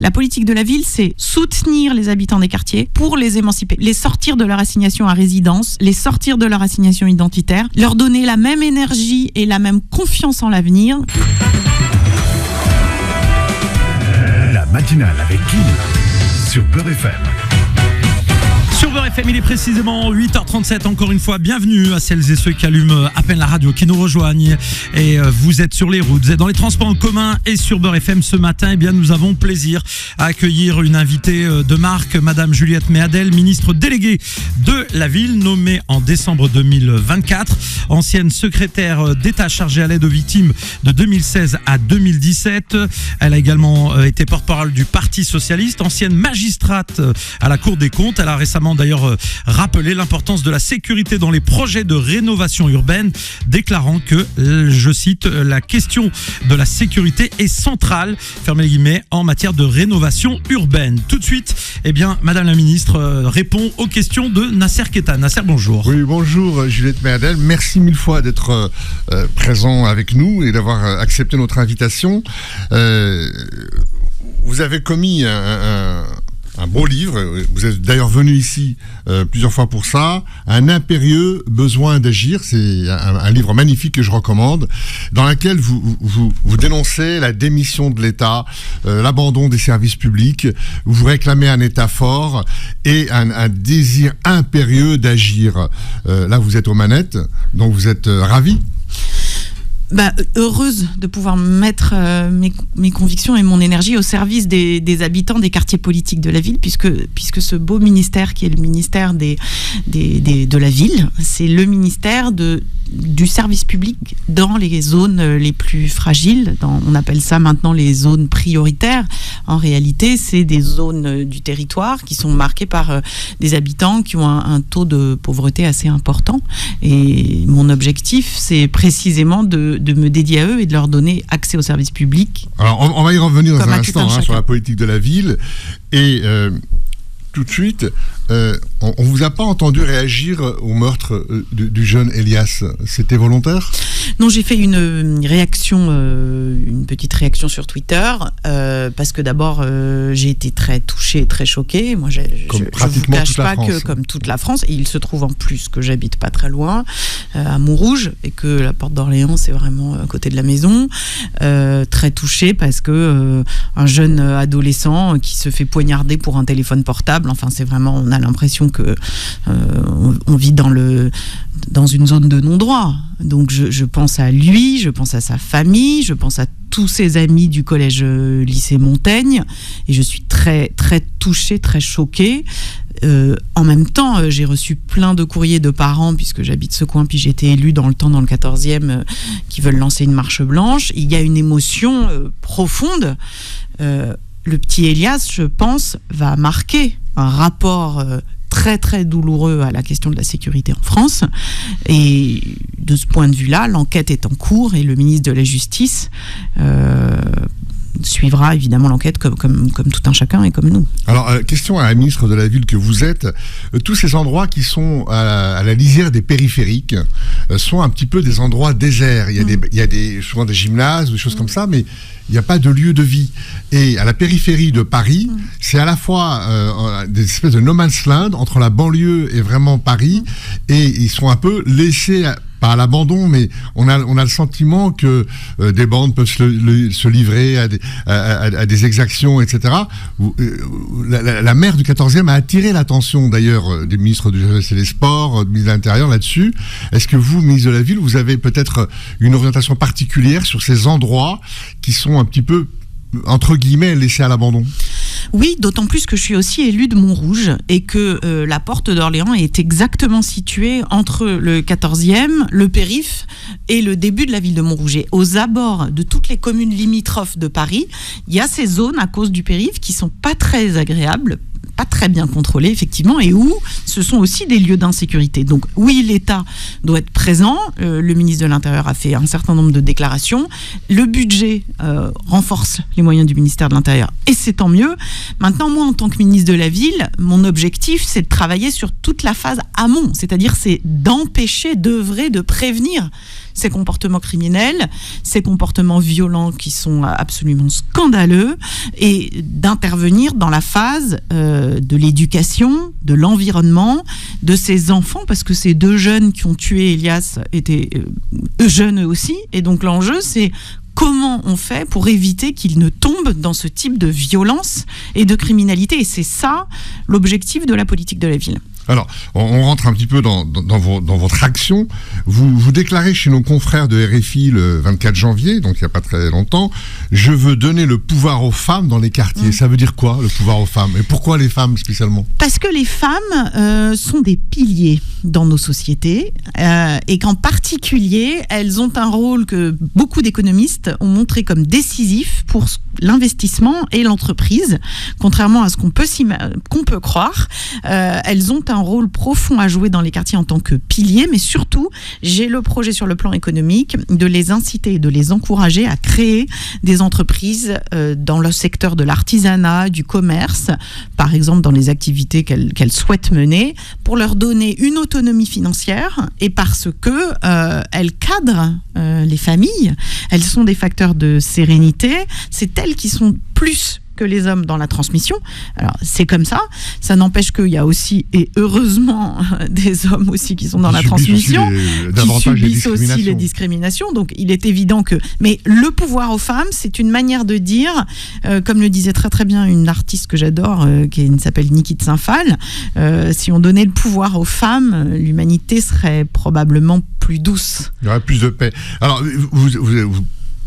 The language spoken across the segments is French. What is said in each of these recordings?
La politique de la ville, c'est soutenir les habitants des quartiers pour les émanciper, les sortir de leur assignation à résidence, les sortir de leur assignation identitaire, leur donner la même énergie et la même confiance en l'avenir. La matinale avec Kim sur Beurre FM. Sur Beurre FM, il est précisément 8h37. Encore une fois, bienvenue à celles et ceux qui allument à peine la radio, qui nous rejoignent. Et vous êtes sur les routes, vous êtes dans les transports en commun et sur Beurre FM ce matin. Eh bien, nous avons plaisir à accueillir une invitée de marque, Madame Juliette Méadel, ministre déléguée de la ville, nommée en décembre 2024, ancienne secrétaire d'État chargée à l'aide aux victimes de 2016 à 2017. Elle a également été porte-parole du Parti socialiste, ancienne magistrate à la Cour des comptes. Elle a récemment d'ailleurs rappelé l'importance de la sécurité dans les projets de rénovation urbaine, déclarant que, je cite, la question de la sécurité est centrale, fermez les guillemets, en matière de rénovation urbaine. Tout de suite, eh bien, Madame la Ministre répond aux questions de Nasser Ketan. Nasser, bonjour. Oui, bonjour Juliette Méadel. Merci mille fois d'être présent avec nous et d'avoir accepté notre invitation. Vous avez commis un beau livre, vous êtes d'ailleurs venu ici plusieurs fois pour ça, Un impérieux besoin d'agir, c'est un livre magnifique que je recommande, dans lequel vous dénoncez la démission de l'État, l'abandon des services publics, vous réclamez un État fort et un désir impérieux d'agir. Là vous êtes aux manettes, donc vous êtes ravi. Heureuse de pouvoir mettre mes convictions et mon énergie au service des habitants des quartiers politiques de la ville, puisque ce beau ministère qui est le ministère de la ville, c'est le ministère du service public dans les zones les plus fragiles. On appelle ça maintenant les zones prioritaires. En réalité, c'est des zones du territoire qui sont marquées par des habitants qui ont un taux de pauvreté assez important. Et mon objectif, c'est précisément de me dédier à eux et de leur donner accès aux services publics. Alors, on va y revenir dans un instant sur la politique de la ville. Et tout de suite, on ne vous a pas entendu réagir au meurtre du jeune Elias. C'était volontaire ? Non, j'ai fait une petite réaction sur Twitter, parce que d'abord, j'ai été très touchée, très choquée. Moi, je ne vous cache pas que, comme toute la France, et il se trouve en plus que j'habite pas très loin, à Montrouge, et que la Porte d'Orléans, c'est vraiment à côté de la maison. Très touchée parce que un jeune adolescent qui se fait poignarder pour un téléphone portable, enfin, c'est vraiment, on a l'impression que on vit dans une zone de non-droit. Donc je pense à lui, je pense à sa famille, je pense à tous ses amis du collège lycée Montaigne, et je suis très très touchée, très choquée. En même temps, j'ai reçu plein de courriers de parents, puisque j'habite ce coin, puis j'ai été élue dans le 14e, qui veulent lancer une marche blanche. Il y a une émotion profonde. Le petit Elias, je pense, va marquer un rapport très très douloureux à la question de la sécurité en France, et de ce point de vue-là, l'enquête est en cours et le ministre de la Justice suivra évidemment l'enquête comme tout un chacun et comme nous. Alors, question à la ministre de la Ville que vous êtes. Tous ces endroits qui sont à la lisière des périphériques sont un petit peu des endroits déserts. Il y a souvent des gymnases ou des choses comme ça, mais il n'y a pas de lieu de vie. Et à la périphérie de Paris, c'est à la fois des espèces de no man's land entre la banlieue et vraiment Paris, et ils sont un peu laissés pas à l'abandon, mais on a le sentiment que des bandes peuvent se livrer à des exactions, etc. La maire du 14e a attiré l'attention d'ailleurs des ministres du Jeunesse et des Sports, du ministre de l'Intérieur là-dessus. Est-ce que vous, ministre de la Ville, vous avez peut-être une orientation particulière sur ces endroits qui sont un petit peu, entre guillemets, laissés à l'abandon ? Oui, d'autant plus que je suis aussi élue de Montrouge et que la Porte d'Orléans est exactement située entre le 14e, le périph' et le début de la ville de Montrouge. Et aux abords de toutes les communes limitrophes de Paris, il y a ces zones à cause du périph' qui sont pas très agréables, pas très bien contrôlés, effectivement, et où ce sont aussi des lieux d'insécurité. Donc oui, l'État doit être présent. Le ministre de l'Intérieur a fait un certain nombre de déclarations. Le budget renforce les moyens du ministère de l'Intérieur, et c'est tant mieux. Maintenant, moi, en tant que ministre de la Ville, mon objectif, c'est de travailler sur toute la phase amont, c'est-à-dire c'est d'empêcher, d'œuvrer, de prévenir ces comportements criminels, ces comportements violents qui sont absolument scandaleux, et d'intervenir dans la phase de l'éducation, de l'environnement, de ces enfants, parce que ces 2 jeunes qui ont tué Elias étaient jeunes eux aussi, et donc l'enjeu c'est comment on fait pour éviter qu'ils ne tombent dans ce type de violence et de criminalité, et c'est ça l'objectif de la politique de la ville. Alors, on rentre un petit peu dans votre action. Vous déclarez chez nos confrères de RFI le 24 janvier, donc il n'y a pas très longtemps, « Je veux donner le pouvoir aux femmes dans les quartiers ». Ça veut dire quoi, le pouvoir aux femmes ? Et pourquoi les femmes spécialement ? Parce que les femmes sont des piliers dans nos sociétés, et qu'en particulier, elles ont un rôle que beaucoup d'économistes ont montré comme décisif pour l'investissement et l'entreprise. Contrairement à ce qu'on peut croire, elles ont un rôle profond à jouer dans les quartiers en tant que piliers, mais surtout, j'ai le projet sur le plan économique de les inciter et de les encourager à créer des entreprises dans le secteur de l'artisanat, du commerce, par exemple dans les activités qu'elles souhaitent mener, pour leur donner une autonomie financière, et parce que elles cadrent les familles, elles sont des facteurs de sérénité, c'est elles qui sont plus que les hommes dans la transmission. Alors, c'est comme ça. Ça n'empêche qu'il y a aussi, et heureusement, des hommes aussi qui sont dans la transmission, qui subissent aussi les discriminations. Donc, il est évident que... Mais le pouvoir aux femmes, c'est une manière de dire, comme le disait très très bien une artiste que j'adore, qui s'appelle Niki de Saint-Phal, si on donnait le pouvoir aux femmes, l'humanité serait probablement plus douce. Il y aurait plus de paix. Alors, vous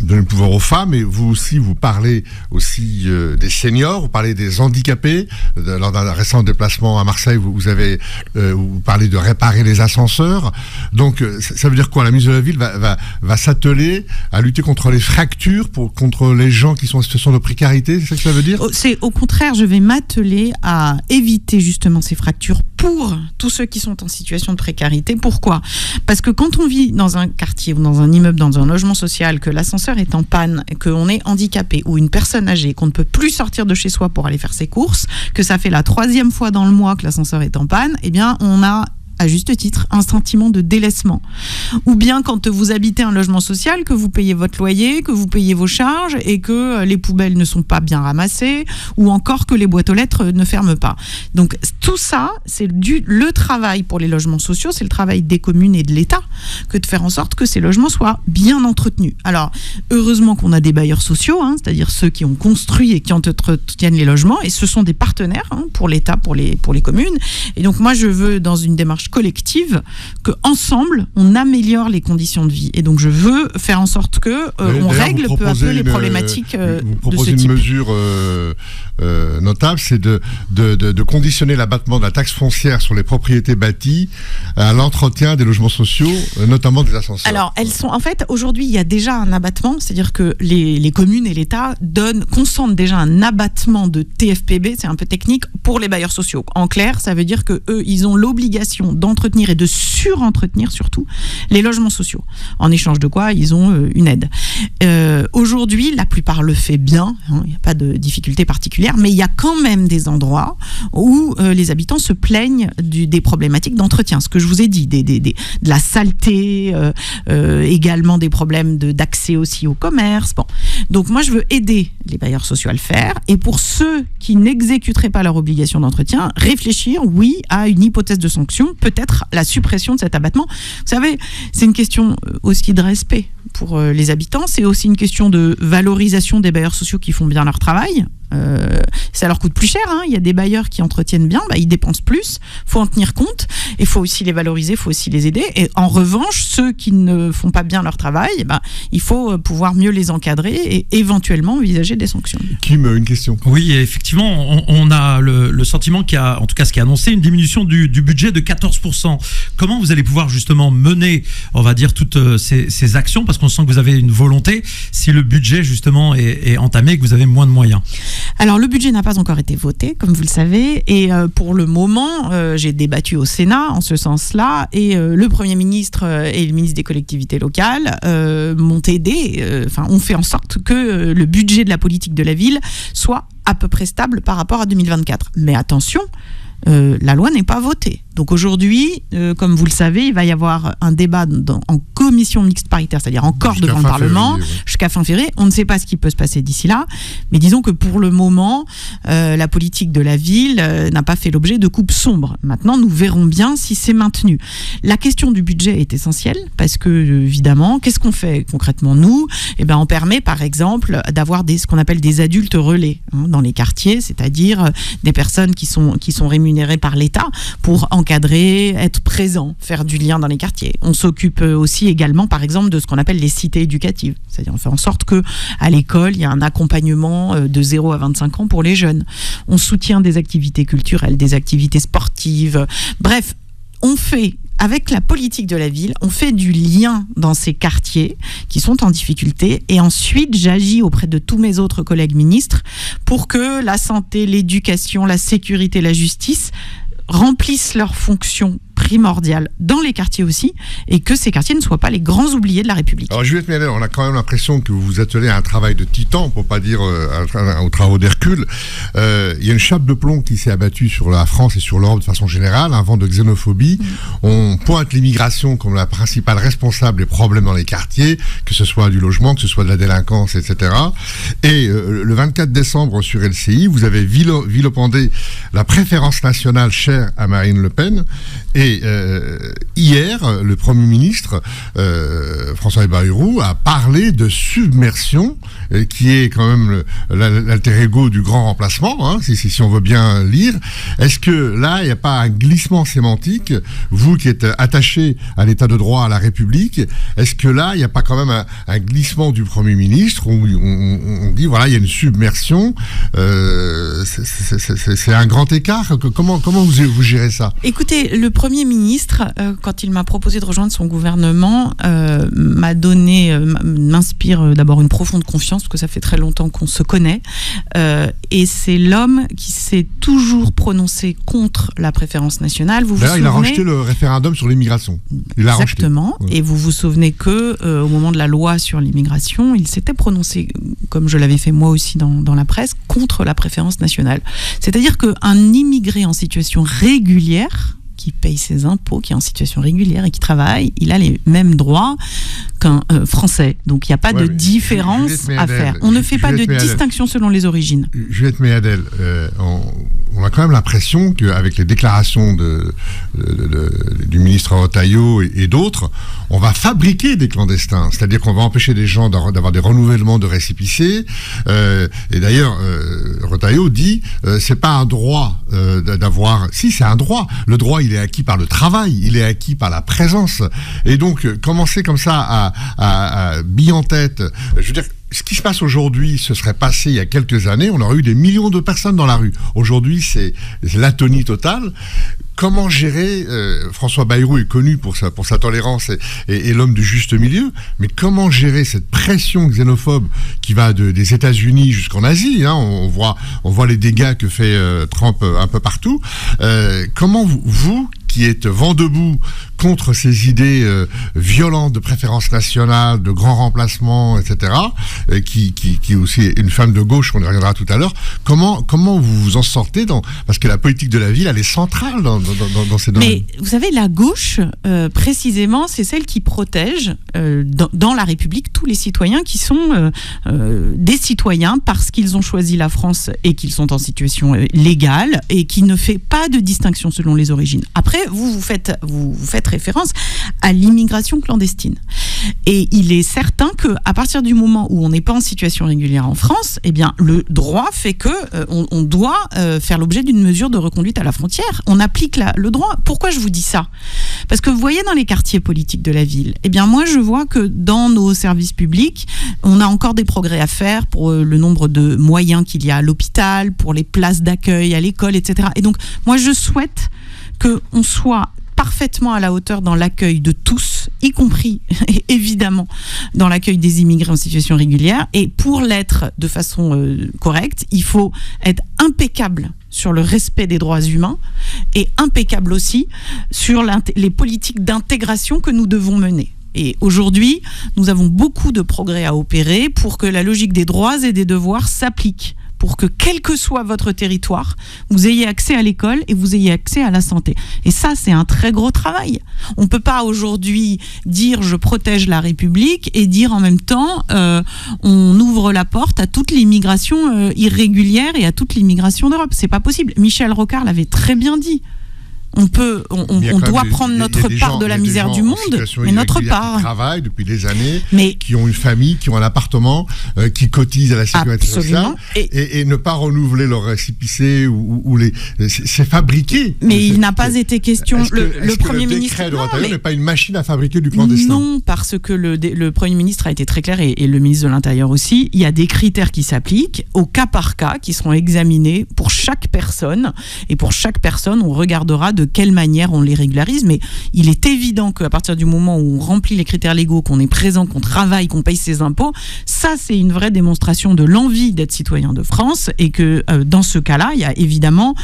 donnez le pouvoir aux femmes, et vous aussi, vous parlez aussi des seniors, vous parlez des handicapés. Lors d'un récent déplacement à Marseille, vous parlez de réparer les ascenseurs. Donc, ça veut dire quoi ? La ministre de la Ville va s'atteler à lutter contre les fractures, contre les gens qui sont en situation de précarité, c'est ça que ça veut dire ? C'est au contraire, je vais m'atteler à éviter justement ces fractures pour tous ceux qui sont en situation de précarité. Pourquoi ? Parce que quand on vit dans un quartier ou dans un immeuble, dans un logement social, que l'ascenseur est en panne, qu'on est handicapé ou une personne âgée, qu'on ne peut plus sortir de chez soi pour aller faire ses courses, que ça fait la 3e fois dans le mois que l'ascenseur est en panne, eh bien on a à juste titre, un sentiment de délaissement. Ou bien quand vous habitez un logement social, que vous payez votre loyer, que vous payez vos charges et que les poubelles ne sont pas bien ramassées, ou encore que les boîtes aux lettres ne ferment pas. Donc tout ça, c'est le travail pour les logements sociaux, c'est le travail des communes et de l'État, que de faire en sorte que ces logements soient bien entretenus. Alors, heureusement qu'on a des bailleurs sociaux, c'est-à-dire ceux qui ont construit et qui entretiennent les logements, et ce sont des partenaires pour l'État, pour les communes. Et donc moi, je veux, dans une démarche collective, qu'ensemble, on améliore les conditions de vie. Et donc, je veux faire en sorte que on règle peu à peu les problématiques de ce type. Vous proposez une mesure notable, c'est de conditionner l'abattement de la taxe foncière sur les propriétés bâties à l'entretien des logements sociaux, notamment des ascenseurs. Alors, en fait, aujourd'hui, il y a déjà un abattement, c'est-à-dire que les communes et l'État consentent déjà un abattement de TFPB, c'est un peu technique, pour les bailleurs sociaux. En clair, ça veut dire que eux, ils ont l'obligation d'entretenir et de surentretenir surtout les logements sociaux. En échange de quoi, ils ont une aide. Aujourd'hui, la plupart le fait bien, il n'y a pas de difficulté particulière, mais il y a quand même des endroits où les habitants se plaignent des problématiques d'entretien. Ce que je vous ai dit, de la saleté, également des problèmes d'accès aussi au commerce. Bon. Donc moi, je veux aider les bailleurs sociaux à le faire. Et pour ceux qui n'exécuteraient pas leur obligation d'entretien, réfléchir, oui, à une hypothèse de sanction, peut-être la suppression de cet abattement. Vous savez, c'est une question aussi de respect pour les habitants. C'est aussi une question de valorisation des bailleurs sociaux qui font bien leur travail. Ça leur coûte plus cher, Il y a des bailleurs qui entretiennent bien, ils dépensent plus, faut en tenir compte, il faut aussi les valoriser, il faut aussi les aider, et en revanche, ceux qui ne font pas bien leur travail, il faut pouvoir mieux les encadrer et éventuellement envisager des sanctions. Kim, une question. Oui, effectivement. effectivement, on a le sentiment qu'il y a, en tout cas ce qui est annoncé, une diminution du budget de 14%. Comment vous allez pouvoir justement mener, on va dire, toutes ces actions, parce qu'on sent que vous avez une volonté, si le budget justement est entamé et que vous avez moins de moyens? Alors le budget n'a pas encore été voté, comme vous le savez, et pour le moment, j'ai débattu au Sénat en ce sens-là, et le Premier ministre et le ministre des collectivités locales m'ont aidé, ont fait en sorte que le budget de la politique de la ville soit à peu près stable par rapport à 2024. Mais attention, la loi n'est pas votée. Donc aujourd'hui, comme vous le savez, il va y avoir un débat en commission mixte paritaire, c'est-à-dire encore devant le Parlement, jusqu'à fin février. On ne sait pas ce qui peut se passer d'ici là, mais disons que pour le moment, la politique de la ville n'a pas fait l'objet de coupes sombres. Maintenant, nous verrons bien si c'est maintenu. La question du budget est essentielle, parce que, évidemment, qu'est-ce qu'on fait concrètement, nous? On permet, par exemple, d'avoir ce qu'on appelle des adultes relais dans les quartiers, c'est-à-dire des personnes qui sont rémunérées par l'État pour encadrer, être présent, faire du lien dans les quartiers. On s'occupe aussi également, par exemple, de ce qu'on appelle les cités éducatives. C'est-à-dire, on fait en sorte que à l'école, il y a un accompagnement de 0 à 25 ans pour les jeunes. On soutient des activités culturelles, des activités sportives. Bref, on fait, avec la politique de la ville, on fait du lien dans ces quartiers qui sont en difficulté, et ensuite j'agis auprès de tous mes autres collègues ministres pour que la santé, l'éducation, la sécurité, la justice remplissent leurs fonctions primordiale dans les quartiers aussi, et que ces quartiers ne soient pas les grands oubliés de la République. Alors Juliette Méadel, on a quand même l'impression que vous vous attelez à un travail de titan, pour pas dire aux travaux d'Hercule. Il y a une chape de plomb qui s'est abattue sur la France et sur l'Europe de façon générale, un vent de xénophobie. On pointe l'immigration comme la principale responsable des problèmes dans les quartiers, que ce soit du logement, que ce soit de la délinquance, etc. Et le 24 décembre sur LCI, vous avez vilipendé la préférence nationale chère à Marine Le Pen. Et hier, le Premier ministre, François Bayrou, a parlé de submersion, qui est quand même l'alter ego du grand remplacement, si on veut bien lire. Est-ce que là, il n'y a pas un glissement sémantique, vous qui êtes attaché à l'état de droit, à la République, est-ce que là, il n'y a pas quand même un glissement du Premier ministre, où on dit, voilà, il y a une submersion, c'est un grand écart. Comment vous gérez ça? Écoutez, le Premier ministre, quand il m'a proposé de rejoindre son gouvernement, m'inspire d'abord une profonde confiance, parce que ça fait très longtemps qu'on se connaît, et c'est l'homme qui s'est toujours prononcé contre la préférence nationale. Il a rejeté le référendum sur l'immigration. Exactement. Ouais. Et vous vous souvenez que au moment de la loi sur l'immigration, il s'était prononcé, comme je l'avais fait moi aussi dans la presse, contre la préférence nationale. C'est-à-dire qu'un immigré en situation régulière, qui paye ses impôts, qui est en situation régulière et qui travaille, il a les mêmes droits qu'un Français. Donc il n'y a pas de différence à faire. On ne fait pas de distinction selon les origines. Juliette Méadel, on a quand même l'impression qu'avec les déclarations du ministre Retailleau et d'autres, on va fabriquer des clandestins. C'est-à-dire qu'on va empêcher des gens d'avoir des renouvellements de récépissés. Et d'ailleurs, Retailleau dit, c'est pas un droit d'avoir... Si, c'est un droit. Le droit, il est acquis par le travail, il est acquis par la présence. Et donc, commencer comme ça à bille en tête, je veux dire, ce qui se passe aujourd'hui, ce serait passé il y a quelques années, on aurait eu des millions de personnes dans la rue. Aujourd'hui, c'est l'atonie totale. Comment gérer, François Bayrou est connu pour sa tolérance et l'homme du juste milieu, mais comment gérer cette pression xénophobe qui va des États-Unis jusqu'en Asie, on voit les dégâts que fait Trump un peu partout. Comment vous qui êtes vent debout contre ces idées violentes de préférence nationale, de grand remplacement, etc., qui est aussi une femme de gauche, on y reviendra tout à l'heure, comment vous vous en sortez parce que la politique de la ville, elle est centrale dans ces domaines. Mais vous savez, la gauche, précisément, c'est celle qui protège dans la République tous les citoyens qui sont des citoyens parce qu'ils ont choisi la France et qu'ils sont en situation légale et qui ne fait pas de distinction selon les origines. Après, vous faites référence à l'immigration clandestine. Et il est certain qu'à partir du moment où on n'est pas en situation régulière en France, eh bien, le droit fait que on doit faire l'objet d'une mesure de reconduite à la frontière. On applique le droit. Pourquoi je vous dis ça ? Parce que vous voyez dans les quartiers politiques de la ville, eh bien, moi, je vois que dans nos services publics, on a encore des progrès à faire pour le nombre de moyens qu'il y a à l'hôpital, pour les places d'accueil à l'école, etc. Et donc, moi, je souhaite qu'on soit parfaitement à la hauteur dans l'accueil de tous, y compris, évidemment, dans l'accueil des immigrés en situation régulière. Et pour l'être de façon correcte, il faut être impeccable sur le respect des droits humains et impeccable aussi sur les politiques d'intégration que nous devons mener. Et aujourd'hui, nous avons beaucoup de progrès à opérer pour que la logique des droits et des devoirs s'applique, pour que, quel que soit votre territoire, vous ayez accès à l'école et vous ayez accès à la santé. Et ça, c'est un très gros travail. On ne peut pas aujourd'hui dire « je protège la République » et dire en même temps on ouvre la porte à toute l'immigration irrégulière et à toute l'immigration d'Europe. C'est pas possible. Michel Rocard l'avait très bien dit. On doit prendre notre part de la misère du monde, mais notre part. Qui travaillent depuis des années, qui ont une famille, qui ont un appartement, qui cotisent à la sécurité sociale, et ne pas renouveler leur récépissé ou c'est fabriqué. Mais il n'a pas été question. Le Premier ministre. Le décret de l'Intérieur n'est pas une machine à fabriquer du clandestin. Non, parce que le Premier ministre a été très clair et le ministre de l'Intérieur aussi. Il y a des critères qui s'appliquent au cas par cas, qui seront examinés pour chaque personne, et pour chaque personne, on regardera de quelle manière on les régularise, mais il est évident qu'à partir du moment où on remplit les critères légaux, qu'on est présent, qu'on travaille, qu'on paye ses impôts, ça c'est une vraie démonstration de l'envie d'être citoyen de France, et que dans ce cas-là, il y a évidemment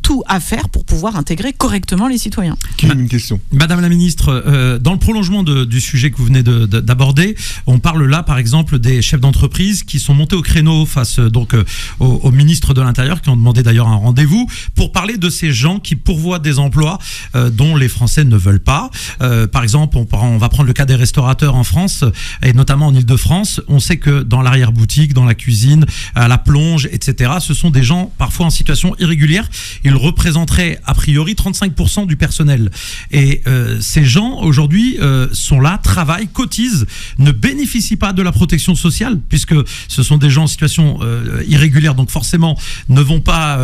tout à faire pour pouvoir intégrer correctement les citoyens. Une question. Madame la ministre, dans le prolongement du sujet que vous venez d'aborder, on parle là par exemple des chefs d'entreprise qui sont montés au créneau face donc au ministre de l'Intérieur, qui ont demandé d'ailleurs un rendez-vous pour parler de ces gens qui pourvoient des emplois dont les Français ne veulent pas. Par exemple, on va prendre le cas des restaurateurs en France, et notamment en Ile-de-France. On sait que dans l'arrière-boutique, dans la cuisine, à la plonge, etc., ce sont des gens parfois en situation irrégulière. Ils représenteraient a priori 35% du personnel. Et ces gens, aujourd'hui, sont là, travaillent, cotisent, ne bénéficient pas de la protection sociale, puisque ce sont des gens en situation irrégulière, donc forcément ne vont pas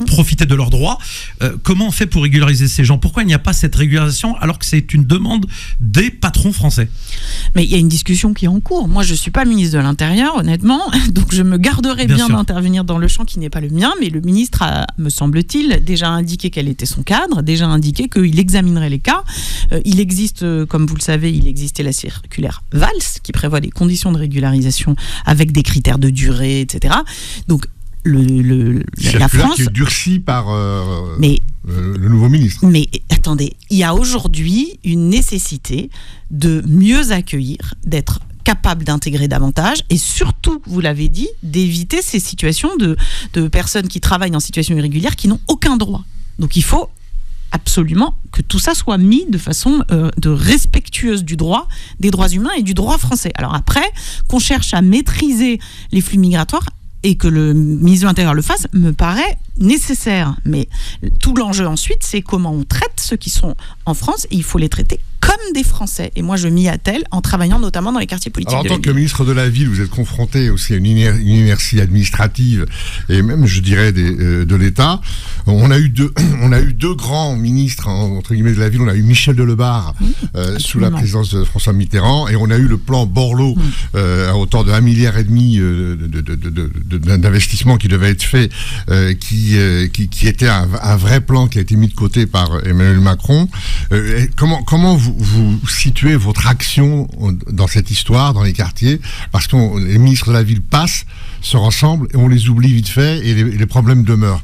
profiter de leurs droits. Comment on fait pour régulariser ces gens ? Pourquoi il n'y a pas cette régularisation alors que c'est une demande des patrons français ? Mais il y a une discussion qui est en cours. Moi, je ne suis pas ministre de l'Intérieur, honnêtement, donc je me garderai bien d'intervenir dans le champ qui n'est pas le mien, mais le ministre a, me semble-t-il, déjà indiqué quel était son cadre, déjà indiqué qu'il examinerait les cas. Il existe, comme vous le savez, il existait la circulaire Valls qui prévoit des conditions de régularisation avec des critères de durée, etc. Donc, la France qui est durcie par le nouveau ministre. Mais attendez, il y a aujourd'hui une nécessité de mieux accueillir, d'être capable d'intégrer davantage et surtout, vous l'avez dit, d'éviter ces situations de personnes qui travaillent en situation irrégulière qui n'ont aucun droit. Donc il faut absolument que tout ça soit mis de façon respectueuse du droit, des droits humains et du droit français. Alors après, qu'on cherche à maîtriser les flux migratoires, et que le ministre de l'Intérieur le fasse, me paraît nécessaire. Mais tout l'enjeu ensuite, c'est comment on traite ceux qui sont en France, et il faut les traiter comme des Français. Et moi, je m'y attelle en travaillant notamment dans les quartiers politiques. Alors, en tant que ministre de la Ville, vous êtes confronté aussi à une inertie administrative et même, je dirais, de l'État. On a eu deux grands ministres, entre guillemets, de la Ville. On a eu Michel Delebarre sous la présidence de François Mitterrand, et on a eu le plan Borloo à hauteur de 1,5 milliard d'investissement qui devait être fait, qui était un vrai plan qui a été mis de côté par Emmanuel Macron. Comment vous situez votre action dans cette histoire, dans les quartiers, parce que les ministres de la Ville passent, se rassemblent et on les oublie vite fait et les problèmes demeurent.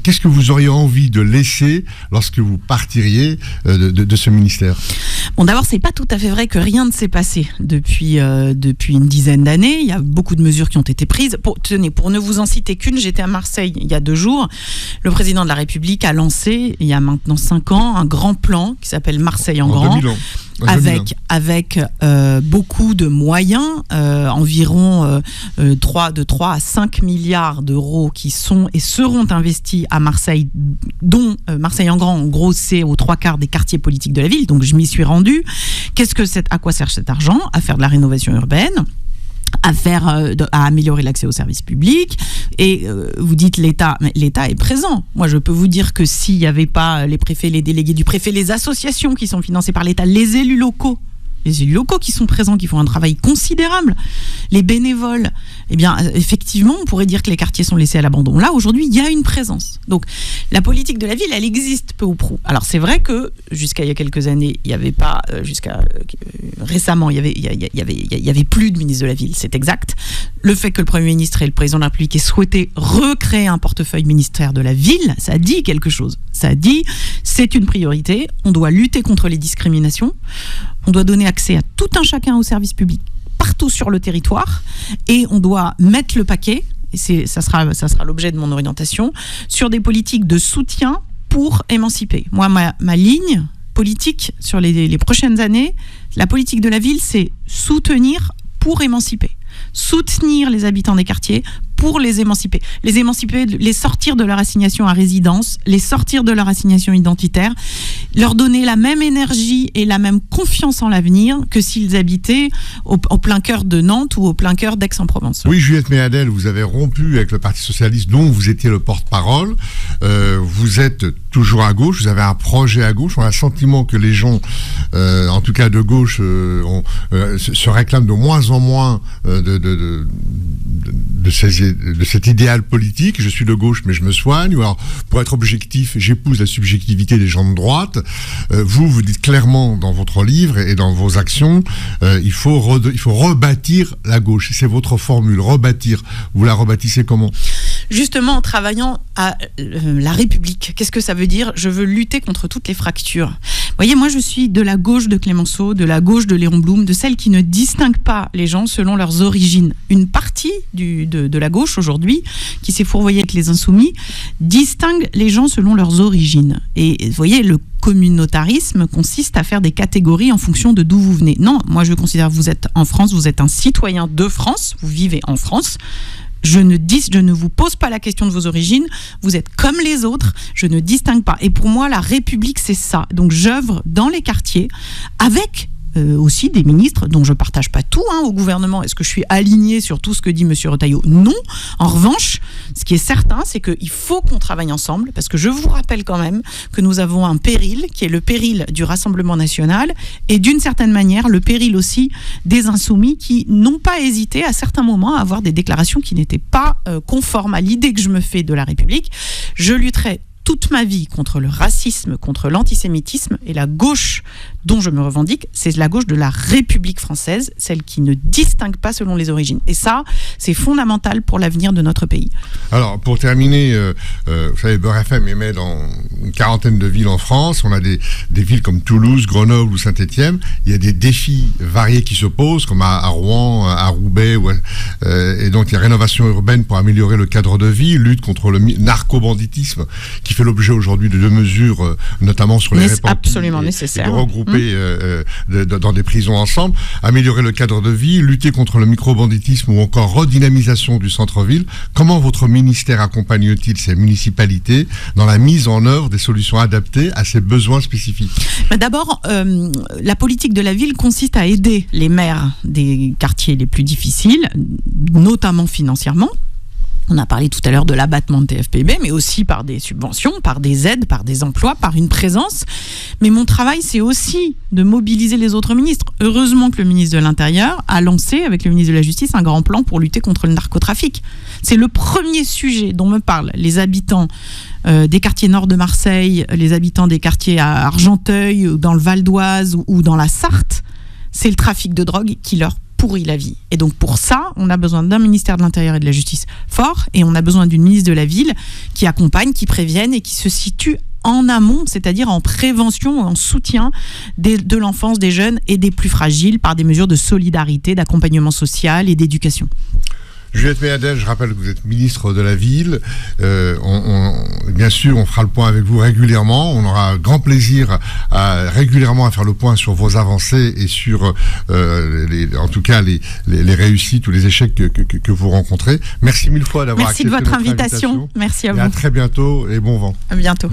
Qu'est-ce que vous auriez envie de laisser lorsque vous partiriez de ce ministère ? Bon, d'abord, c'est pas tout à fait vrai que rien ne s'est passé depuis une dizaine d'années. Il y a beaucoup de mesures qui ont été prises. Pour ne vous en citer qu'une, j'étais à Marseille il y a 2 jours. Le président de la République a lancé, il y a maintenant 5 ans, un grand plan qui s'appelle Marseille en grand. 2000 ans. avec beaucoup de moyens, environ 3 à 5 milliards d'euros qui sont et seront investis à Marseille, dont Marseille en grand, en gros, c'est aux 3/4 des quartiers politiques de la ville. Donc je m'y suis rendue. À quoi sert cet argent ? À faire de la rénovation urbaine, à améliorer l'accès aux services publics. Et vous dites l'État, mais l'État est présent. Moi, je peux vous dire que s'il n'y avait pas les préfets, les délégués du préfet, les associations qui sont financées par l'État, les élus locaux qui sont présents, qui font un travail considérable, les bénévoles, eh bien, effectivement, on pourrait dire que les quartiers sont laissés à l'abandon. Là, aujourd'hui, il y a une présence. Donc, la politique de la ville, elle existe peu ou prou. Alors, c'est vrai que jusqu'à il y a quelques années, il n'y avait pas, récemment, il y avait plus de ministre de la ville, c'est exact. Le fait que le Premier ministre et le Président de la République aient souhaité recréer un portefeuille ministère de la ville, ça dit quelque chose. Ça dit, c'est une priorité, on doit lutter contre les discriminations, on doit donner accès à tout un chacun au service public partout sur le territoire et on doit mettre le paquet, et ça sera l'objet de mon orientation, sur des politiques de soutien pour émanciper. Moi, ma ligne politique sur les prochaines années, la politique de la ville, c'est soutenir pour émanciper. Soutenir les habitants des quartiers pour les émanciper, les sortir de leur assignation à résidence, les sortir de leur assignation identitaire, leur donner la même énergie et la même confiance en l'avenir que s'ils habitaient au plein cœur de Nantes ou au plein cœur d'Aix-en-Provence. Oui, Juliette Méadel, vous avez rompu avec le Parti Socialiste dont vous étiez le porte-parole. Vous êtes toujours à gauche, vous avez un projet à gauche. On a le sentiment que les gens, en tout cas de gauche, se réclament de moins en moins de cet idéal politique. Je suis de gauche, mais je me soigne. Ou alors, pour être objectif, j'épouse la subjectivité des gens de droite. Vous dites clairement dans votre livre et dans vos actions, il faut rebâtir la gauche. C'est votre formule, rebâtir. Vous la rebâtissez comment ? Justement, en travaillant à la République. Qu'est-ce que ça veut dire ? Je veux lutter contre toutes les fractures. Vous voyez, moi, je suis de la gauche de Clémenceau, de la gauche de Léon Blum, de celle qui ne distingue pas les gens selon leurs origines. Une partie de la gauche aujourd'hui, qui s'est fourvoyée avec les insoumis, distingue les gens selon leurs origines. Et vous voyez, le communautarisme consiste à faire des catégories en fonction de d'où vous venez. Non, moi je considère que vous êtes en France, vous êtes un citoyen de France, vous vivez en France. Je ne vous pose pas la question de vos origines, vous êtes comme les autres, je ne distingue pas. Et pour moi, la République, c'est ça. Donc j'œuvre dans les quartiers avec aussi des ministres dont je ne partage pas tout au gouvernement. Est-ce que je suis alignée sur tout ce que dit M. Retailleau ? Non. En revanche, ce qui est certain, c'est qu'il faut qu'on travaille ensemble, parce que je vous rappelle quand même que nous avons un péril, qui est le péril du Rassemblement national, et d'une certaine manière, le péril aussi des insoumis qui n'ont pas hésité à certains moments à avoir des déclarations qui n'étaient pas conformes à l'idée que je me fais de la République. Je lutterai toute ma vie contre le racisme, contre l'antisémitisme, et la gauche dont je me revendique, c'est la gauche de la République française, celle qui ne distingue pas selon les origines. Et ça, c'est fondamental pour l'avenir de notre pays. Alors, pour terminer, vous savez, Beurre FM émet dans une quarantaine de villes en France. On a des villes comme Toulouse, Grenoble ou Saint-Étienne. Il y a des défis variés qui se posent, comme à Rouen, à Roubaix. Et donc, il y a rénovation urbaine pour améliorer le cadre de vie, lutte contre le narco-banditisme, qui fait l'objet aujourd'hui de 2 mesures, notamment sur les répentis. Absolument nécessaire. De regrouper dans des prisons ensemble, améliorer le cadre de vie, lutter contre le micro-banditisme ou encore redynamisation du centre-ville. Comment votre ministère accompagne-t-il ces municipalités dans la mise en œuvre des solutions adaptées à ces besoins spécifiques ? D'abord, la politique de la ville consiste à aider les maires des quartiers les plus difficiles, notamment financièrement. On a parlé tout à l'heure de l'abattement de TFPB, mais aussi par des subventions, par des aides, par des emplois, par une présence. Mais mon travail, c'est aussi de mobiliser les autres ministres. Heureusement que le ministre de l'Intérieur a lancé, avec le ministre de la Justice, un grand plan pour lutter contre le narcotrafic. C'est le premier sujet dont me parlent les habitants des quartiers nord de Marseille, les habitants des quartiers à Argenteuil, dans le Val d'Oise ou dans la Sarthe. C'est le trafic de drogue qui leur pourrit la vie. Et donc pour ça, on a besoin d'un ministère de l'Intérieur et de la Justice fort, et on a besoin d'une ministre de la Ville qui accompagne, qui prévienne et qui se situe en amont, c'est-à-dire en prévention, en soutien de l'enfance, des jeunes et des plus fragiles par des mesures de solidarité, d'accompagnement social et d'éducation. Juliette Méadel, je rappelle que vous êtes ministre de la Ville. Bien sûr, on fera le point avec vous régulièrement. On aura grand plaisir régulièrement à faire le point sur vos avancées et sur, en tout cas, les réussites ou les échecs que vous rencontrez. Merci mille fois d'avoir accepté notre invitation. Merci à vous. Et à très bientôt et bon vent. À bientôt.